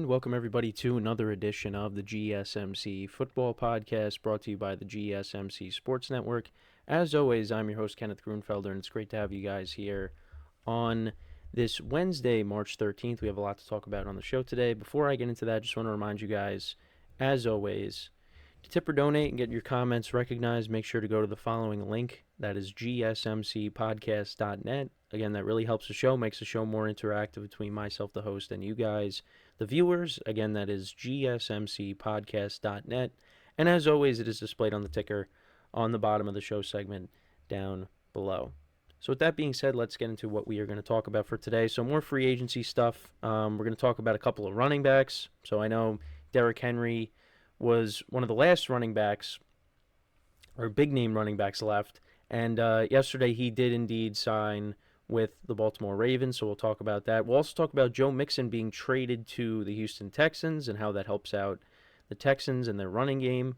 and welcome everybody to another edition of the GSMC Football Podcast, brought to you by the GSMC Sports Network. As always, I'm your host, Kenneth Grunfelder, and it's great to have you guys here on this Wednesday, March 13th. We have a lot to talk about on the show today. Before I get into that, I just want to remind you guys, as always, to tip or donate and get your comments recognized, make sure to go to the following link. That is GSMCPodcast.net. Again, that really helps the show, makes the show more interactive between myself, the host, and you guys, the viewers. Again, that is GSMCPodcast.net. And as always, it is displayed on the ticker on the bottom of the show segment down below. So with that being said, let's get into what we are going to talk about for today. So more free agency stuff. We're going to talk about a couple of running backs. So I know Derrick Henry was one of the last running backs, or big name running backs left. And yesterday he did indeed sign with the Baltimore Ravens, so we'll talk about that. We'll also talk about Joe Mixon being traded to the Houston Texans and how that helps out the Texans and their running game.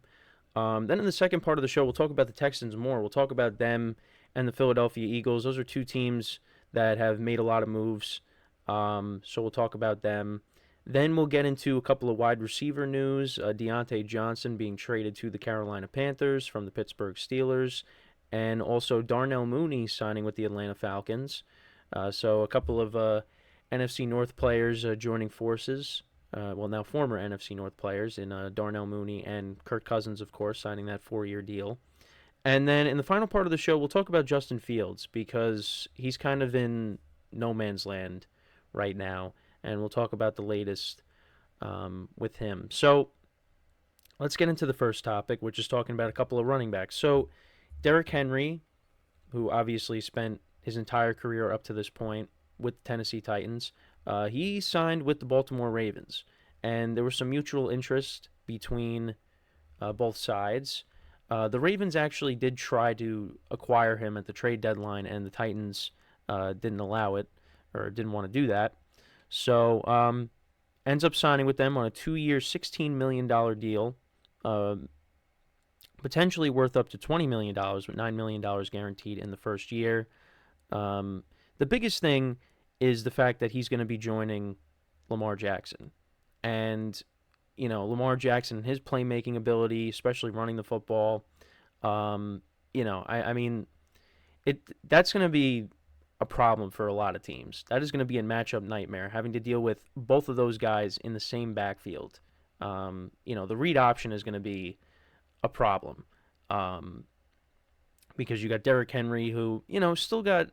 Then in the second part of the show, we'll talk about the Texans more. We'll talk about them and the Philadelphia Eagles. Those are two teams that have made a lot of moves, so we'll talk about them. Then we'll get into a couple of wide receiver news. Deontay Johnson being traded to the Carolina Panthers from the Pittsburgh Steelers, and also Darnell Mooney signing with the Atlanta Falcons. So a couple of NFC North players joining forces. Now former NFC North players in Darnell Mooney and Kirk Cousins, of course, signing that 4-year deal. And then in the final part of the show, we'll talk about Justin Fields because he's kind of in no man's land right now. And we'll talk about the latest with him. So let's get into the first topic, which is talking about a couple of running backs. So Derrick Henry, who obviously spent his entire career up to this point with the Tennessee Titans, he signed with the Baltimore Ravens. And there was some mutual interest between both sides. The Ravens actually did try to acquire him at the trade deadline, and the Titans didn't allow it, or didn't want to do that. So ends up signing with them on a 2-year, $16 million deal, potentially worth up to $20 million, with $9 million guaranteed in the first year. The biggest thing is the fact that he's going to be joining Lamar Jackson. And, you know, Lamar Jackson, his playmaking ability, especially running the football, I mean, that's going to be a problem for a lot of teams. That is going to be a matchup nightmare, having to deal with both of those guys in the same backfield. The read option is going to be a problem because you got Derrick Henry, who, still got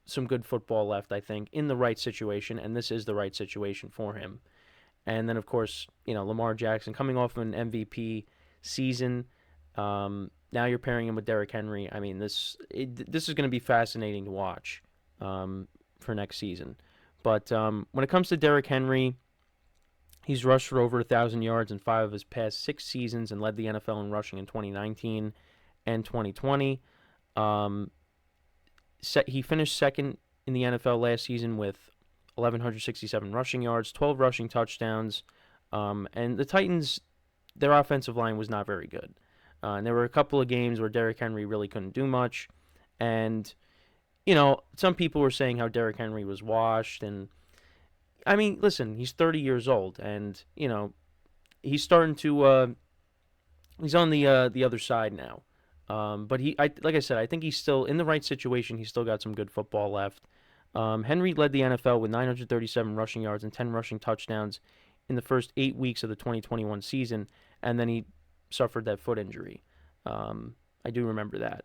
some good football left, I think, in the right situation, and this is the right situation for him. And then, of course, Lamar Jackson coming off an MVP season. Now you're pairing him with Derrick Henry. I mean, this is going to be fascinating to watch for next season. But when it comes to Derrick Henry, he's rushed for over 1,000 yards in 5 of his past 6 seasons and led the NFL in rushing in 2019 and 2020. He finished second in the NFL last season with 1,167 rushing yards, 12 rushing touchdowns. And the Titans, their offensive line was not very good. And there were a couple of games where Derrick Henry really couldn't do much. And some people were saying how Derrick Henry was washed. And, I mean, listen, he's 30 years old. And, he's starting to he's on the other side now. But like I said, I think he's still in the right situation. He's still got some good football left. Henry led the NFL with 937 rushing yards and 10 rushing touchdowns in the first 8 weeks of the 2021 season. And then he suffered that foot injury. I do remember that.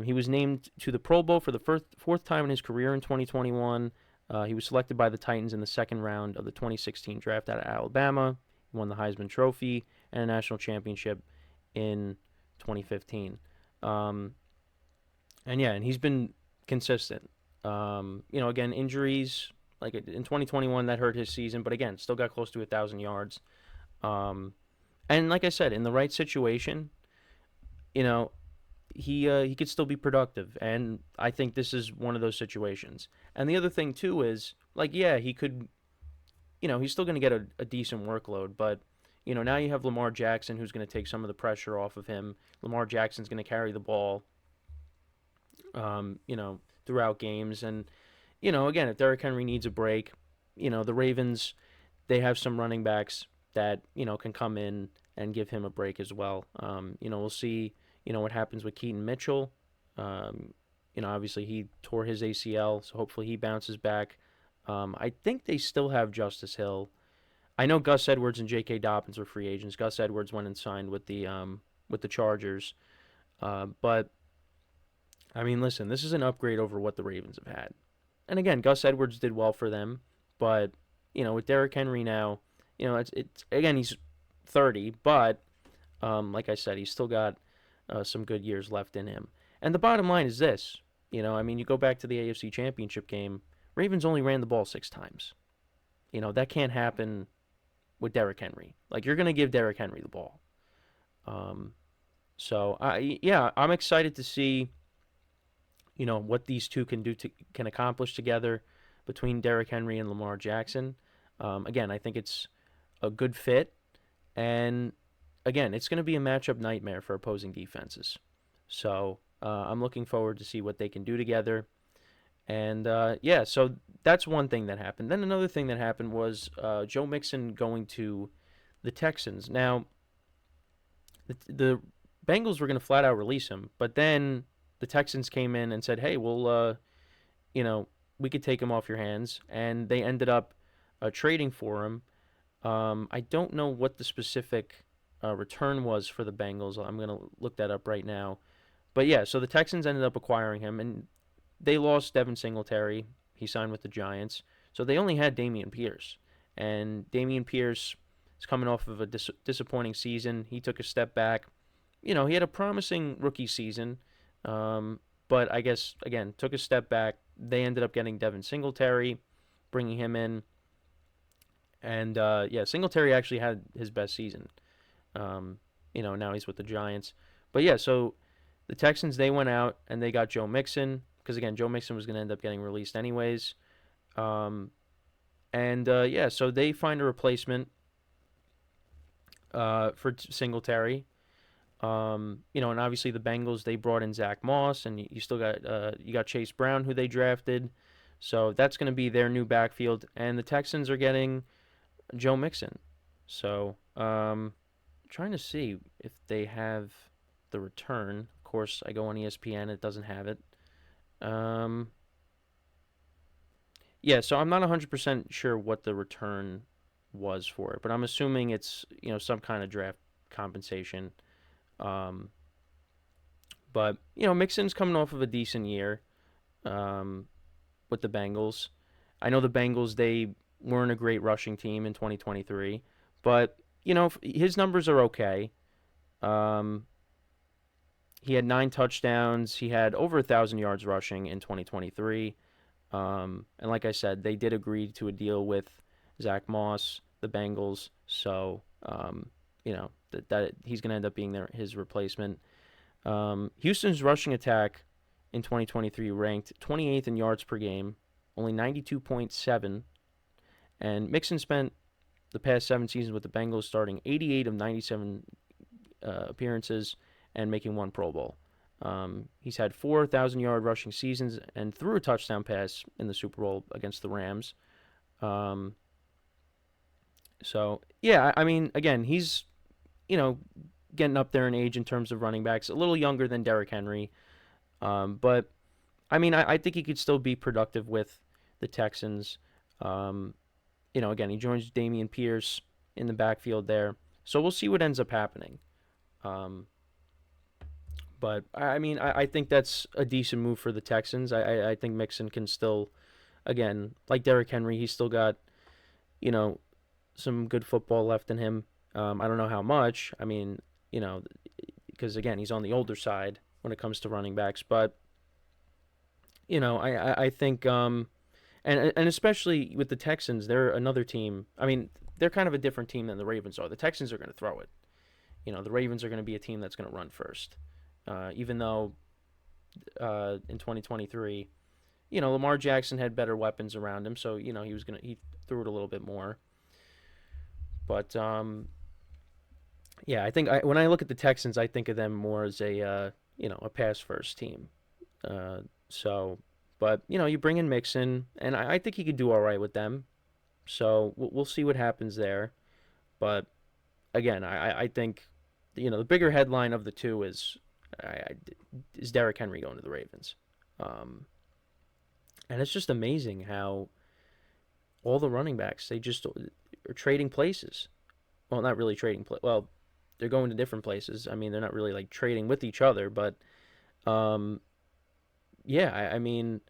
He was named to the Pro Bowl for the fourth time in his career in 2021. He was selected by the Titans in the second round of the 2016 draft out of Alabama. He won the Heisman Trophy and a national championship in 2015. And he's been consistent. Again, injuries, like in 2021, that hurt his season, but again, still got close to 1,000 yards. And like I said, in the right situation, he could still be productive, and I think this is one of those situations. And the other thing too is, he could, he's still going to get a decent workload, but now you have Lamar Jackson, who's going to take some of the pressure off of him. Lamar Jackson's going to carry the ball, throughout games, and again, if Derrick Henry needs a break, the Ravens, they have some running backs that, can come in and give him a break as well. We'll see, what happens with Keaton Mitchell. Obviously he tore his ACL, so hopefully he bounces back. I think they still have Justice Hill. I know Gus Edwards and J.K. Dobbins were free agents. Gus Edwards went and signed with the Chargers. But, I mean, listen, this is an upgrade over what the Ravens have had. And again, Gus Edwards did well for them. But, with Derrick Henry now, it's again, he's 30. But, like I said, he's still got some good years left in him. And the bottom line is this. You go back to the AFC Championship game. Ravens only ran the ball 6 times. That can't happen with Derrick Henry. Like, you're going to give Derrick Henry the ball. I'm excited to see, what these two can accomplish together between Derrick Henry and Lamar Jackson. Again, I think it's a good fit. And, again, it's going to be a matchup nightmare for opposing defenses. So, I'm looking forward to see what they can do together. And, so that's one thing that happened. Then another thing that happened was Joe Mixon going to the Texans. Now, the Bengals were going to flat out release him, but then the Texans came in and said, hey, well, we could take him off your hands. And they ended up trading for him. I don't know what the specific return was for the Bengals. I'm going to look that up right now. But, yeah, so the Texans ended up acquiring him, and they lost Devin Singletary. He signed with the Giants. So they only had Dameon Pierce. And Dameon Pierce is coming off of a disappointing season. He took a step back. He had a promising rookie season. But I guess, again, took a step back. They ended up getting Devin Singletary, bringing him in. And, Singletary actually had his best season. Now he's with the Giants. But, yeah, so the Texans, they went out and they got Joe Mixon. Because, again, Joe Mixon was going to end up getting released anyways. So they find a replacement for Singletary. And obviously the Bengals, they brought in Zach Moss, and you still got you got Chase Brown, who they drafted. So that's going to be their new backfield. And the Texans are getting Joe Mixon. So trying to see if they have the return. Of course, I go on ESPN, it doesn't have it. So I'm not 100% sure what the return was for it, but I'm assuming it's, some kind of draft compensation. But Mixon's coming off of a decent year with the Bengals. I know the Bengals, they weren't a great rushing team in 2023, but his numbers are okay. He had 9 touchdowns. He had over 1,000 yards rushing in 2023. And like I said, they did agree to a deal with Zach Moss, the Bengals. So, that he's going to end up being his replacement. Houston's rushing attack in 2023 ranked 28th in yards per game, only 92.7. And Mixon spent the past 7 seasons with the Bengals, starting 88 of 97 appearances and making 1 Pro Bowl. He's had 4,000-yard rushing seasons and threw a touchdown pass in the Super Bowl against the Rams. Again, he's, getting up there in age in terms of running backs, a little younger than Derrick Henry. But, I think he could still be productive with the Texans. Again, he joins Dameon Pierce in the backfield there. So we'll see what ends up happening. But, I think that's a decent move for the Texans. I think Mixon can still, again, like Derrick Henry, he's still got, some good football left in him. I don't know how much. Because, again, he's on the older side when it comes to running backs. But, I think, and especially with the Texans, they're another team. They're kind of a different team than the Ravens are. The Texans are going to throw it. The Ravens are going to be a team that's going to run first. Even though in 2023, Lamar Jackson had better weapons around him, so he threw it a little bit more. But I think when I look at the Texans, I think of them more as a pass first team. But you bring in Mixon, and I think he could do all right with them. So we'll see what happens there. But again, I think the bigger headline of the two is Derrick Henry going to the Ravens. Um, and it's just amazing how all the running backs they just are trading places. Well, not really trading. Well, they're going to different places. I mean, they're not really like trading with each other, but um, yeah, I mean,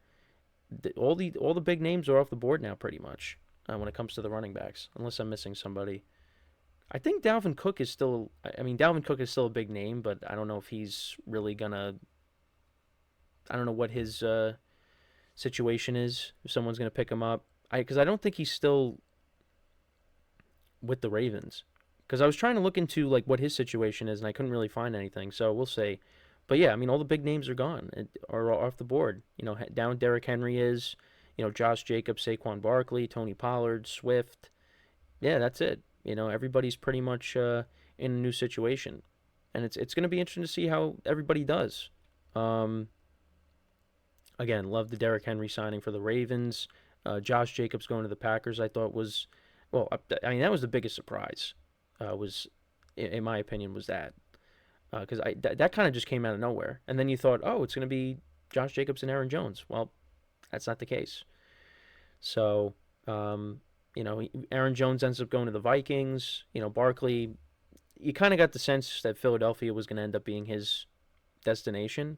all the big names are off the board now, pretty much when it comes to the running backs, unless I'm missing somebody. I think Dalvin Cook is still. I mean, Dalvin Cook is still a big name, but I don't know if he's really gonna. I don't know what his situation is. If someone's gonna pick him up, because I don't think he's still with the Ravens. Because I was trying to look into like what his situation is, and I couldn't really find anything. So we'll see. But yeah, I mean, all the big names are gone, are off the board. Down Derrick Henry is. Josh Jacobs, Saquon Barkley, Tony Pollard, Swift. Yeah, that's it. Everybody's pretty much in a new situation, and it's going to be interesting to see how everybody does. Um, Again, love the Derrick Henry signing for the Ravens. Josh Jacobs going to the Packers, I thought was, well, I mean that was the biggest surprise. Was, in my opinion, was that because that kind of just came out of nowhere, and then you thought, oh, it's going to be Josh Jacobs and Aaron Jones. Well, that's not the case. So, Aaron Jones ends up going to the Vikings. Barkley, you kind of got the sense that Philadelphia was going to end up being his destination,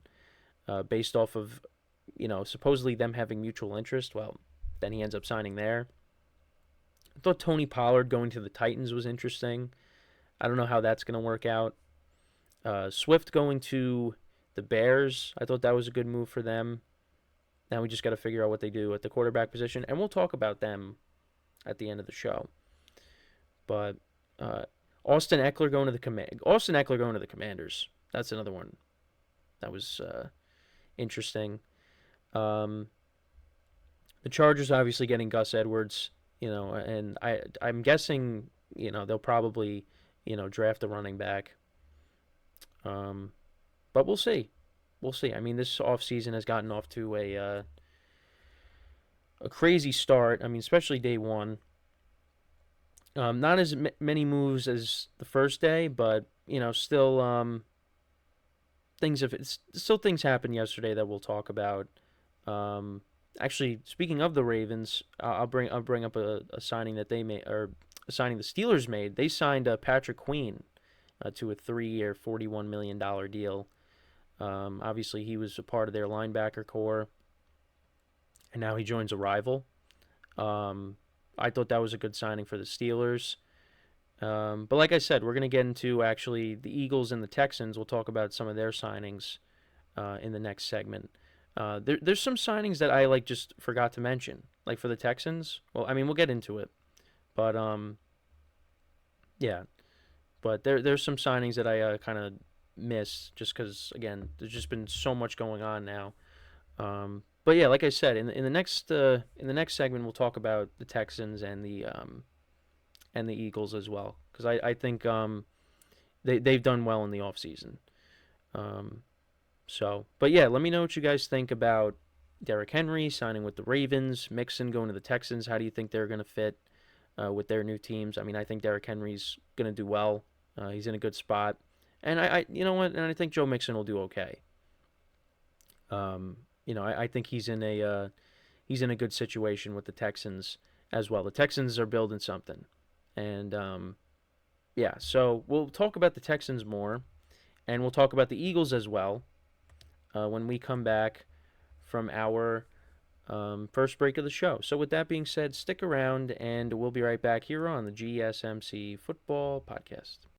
based off of, supposedly them having mutual interest. Well, then he ends up signing there. I thought Tony Pollard going to the Titans was interesting. I don't know how that's going to work out. Swift going to the Bears, I thought that was a good move for them. Now we just got to figure out what they do at the quarterback position, and we'll talk about them at the end of the show. But Austin Eckler going to the Commanders. That's another one that was interesting. The Chargers obviously getting Gus Edwards, and I'm guessing they'll probably draft a running back. But we'll see. We'll see. I mean, this offseason has gotten off to a crazy start. I mean, especially day one. Not as many moves as the first day, but still things happened yesterday that we'll talk about. Actually, speaking of the Ravens, I'll bring up a signing that they made, or a signing the Steelers made. They signed Patrick Queen to a 3-year, $41 million deal. Obviously, he was a part of their linebacker core, and now he joins a rival. I thought that was a good signing for the Steelers. But like I said, we're going to get into actually the Eagles and the Texans. We'll talk about some of their signings in the next segment. There's some signings that I just forgot to mention, like for the Texans. Well, I mean, we'll get into it, but yeah. But there's some signings that I kind of missed just because, again, there's just been so much going on now. But yeah, like I said, in the next segment, we'll talk about the Texans and the Eagles as well, because I think they've done well in the offseason. But yeah, let me know what you guys think about Derrick Henry signing with the Ravens, Mixon going to the Texans. How do you think they're going to fit with their new teams? I mean, I think Derrick Henry's going to do well. He's in a good spot, and I you know what? And I think Joe Mixon will do okay. I think he's in a good situation with the Texans as well. The Texans are building something, and yeah. So we'll talk about the Texans more, and we'll talk about the Eagles as well when we come back from our first break of the show. So with that being said, stick around, and we'll be right back here on the GSMC Football Podcast.